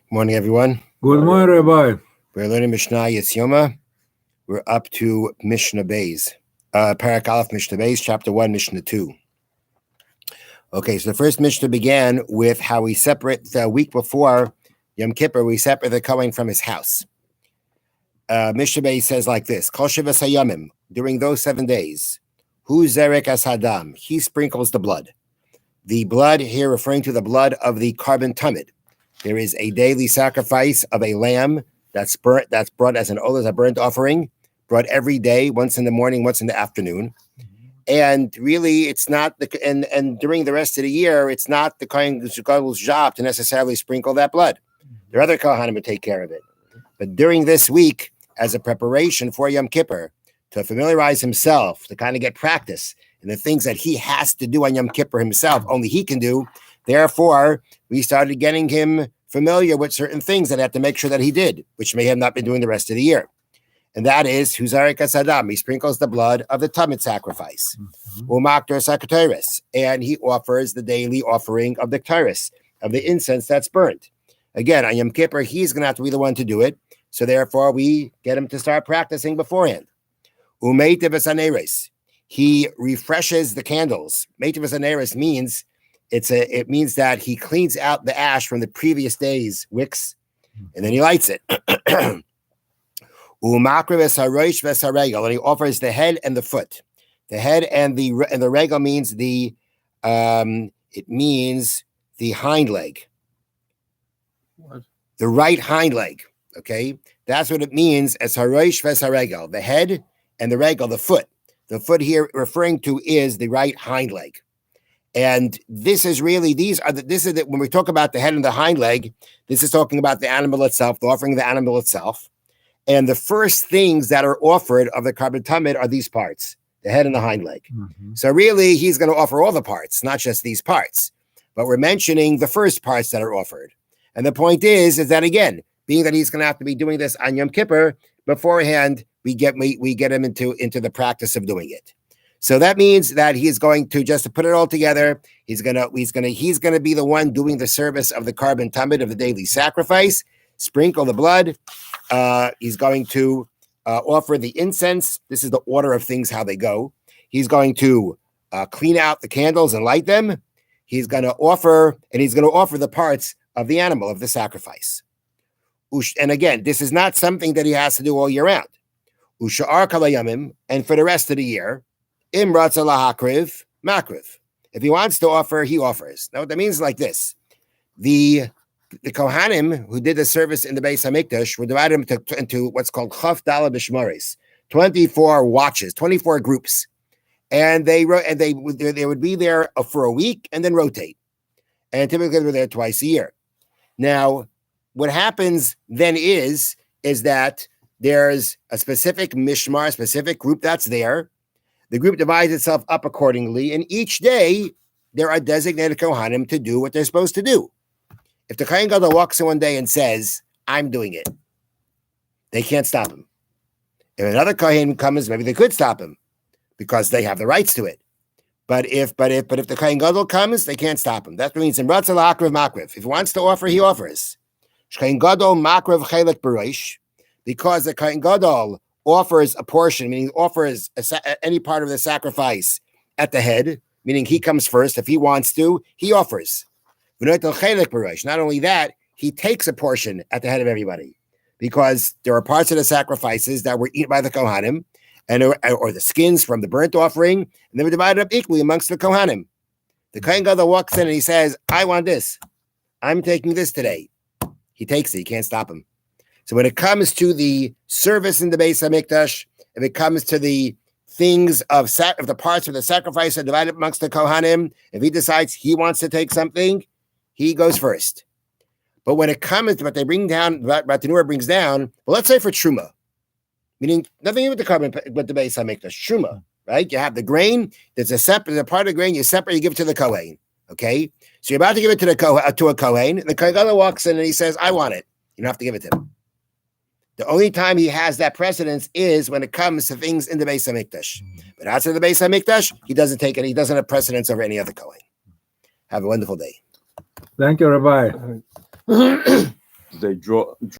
Morning, everyone. Good morning, Rabbi. We're learning Mishnah Yoma. We're up to Mishnah Beis. Parak Aleph Mishnah Beis, chapter 1, Mishnah 2. Okay, so the first Mishnah began with how we separate the week before Yom Kippur, we separate the Kohen from his house. Mishnah Beis says like this, Kol Shivas Hayamim, during those 7 days, Hu Zerek As Hadam, he sprinkles the blood. The blood here referring to the blood of the carbon tamid. There is a daily sacrifice of a lamb that's brought as a burnt offering, brought every day, once in the morning, once in the afternoon. And really, it's not and during the rest of the year, it's not the Kohen's job to necessarily sprinkle that blood. There are other Kohanim who take care of it. But during this week, as a preparation for Yom Kippur, to familiarize himself, to kind of get practice in the things that he has to do on Yom Kippur himself, only he can do. Therefore, we started getting him familiar with certain things that I have to make sure that he did, which may have not been doing the rest of the year. And that is, Huzarik Asadam, he sprinkles the blood of the Tamid sacrifice. Umakter Sakatoris, and he offers the daily offering of the Ktaris, of the incense that's burnt. Again, on Yom Kippur, he's going to have to be the one to do it. So therefore, we get him to start practicing beforehand. Umeitiv Asaneres, he refreshes the candles. Meitiv Asaneres means it means that he cleans out the ash from the previous day's wicks, and then he lights it. And he offers the head and the foot. The head and the regal means the hind leg. What? The right hind leg. Okay, that's what it means as harosh v'saregal. The head and the regal, the foot. The foot here referring to is the right hind leg. And this is really, when we talk about the head and the hind leg, this is talking about the animal itself, the offering of the animal itself. And the first things that are offered of the carbon tamid are these parts, the head and the hind leg. Mm-hmm. So really, he's going to offer all the parts, not just these parts. But we're mentioning the first parts that are offered. And the point is that, again, being that he's going to have to be doing this on Yom Kippur, beforehand, we get him into the practice of doing it. So that means that he's going to, just to put it all together, he's gonna be the one doing the service of the carbon tamid of the daily sacrifice, sprinkle the blood. He's going to offer the incense. This is the order of things, how they go. He's going to clean out the candles and light them. He's going to offer the parts of the animal of the sacrifice. And again, this is not something that he has to do all year round. Usha'ar kalayamim, and for the rest of the year, Imratza lahakriv, makriv. If he wants to offer, he offers. Now, what that means is like this. The Kohanim who did the service in the Beis HaMikdash were divided into what's called Chaf Dalad B'Shmaris, 24 watches, 24 groups. And they would be there for a week and then rotate. And typically they were there twice a year. Now, what happens then is that there's a specific mishmar, a specific group that's there. The group divides itself up accordingly, and each day there are designated Kohanim to do what they're supposed to do. If the Kohen Gadol walks in one day and says, I'm doing it, they can't stop him. If another Kohen comes, maybe they could stop him because they have the rights to it. But if the Kohen Gadol comes, they can't stop him. That means in Ratzal Akriv Makriv. If he wants to offer, he offers. Kohen Gadol Makriv Chelik B'Rosh, because the Kohen Gadol offers a portion, meaning offers any part of the sacrifice at the head, meaning he comes first. If he wants to, he offers. Not only that, he takes a portion at the head of everybody, because there are parts of the sacrifices that were eaten by the Kohanim, or the skins from the burnt offering, and they were divided up equally amongst the Kohanim. The Kohen Gadol walks in and he says, I want this. I'm taking this today. He takes it. You can't stop him. So when it comes to the service in the Beis HaMikdash, if it comes to the things of the parts of the sacrifice that are divided amongst the Kohanim, if he decides he wants to take something, he goes first. But when it comes to what they bring down, what the Tanura brings down, well, let's say for Truma, meaning nothing with the carbon, with the Beis HaMikdash, Truma, right? You have the grain, there's a part of the grain, you separate, you give it to the Kohen, okay? So you're about to give it to a Kohen, and the Kohen Gadol walks in and he says, I want it. You don't have to give it to him. The only time he has that precedence is when it comes to things in the Beis HaMikdash. But outside the Beis HaMikdash, he doesn't take it. He doesn't have precedence over any other Kohen. Have a wonderful day. Thank you, Rabbi. they draw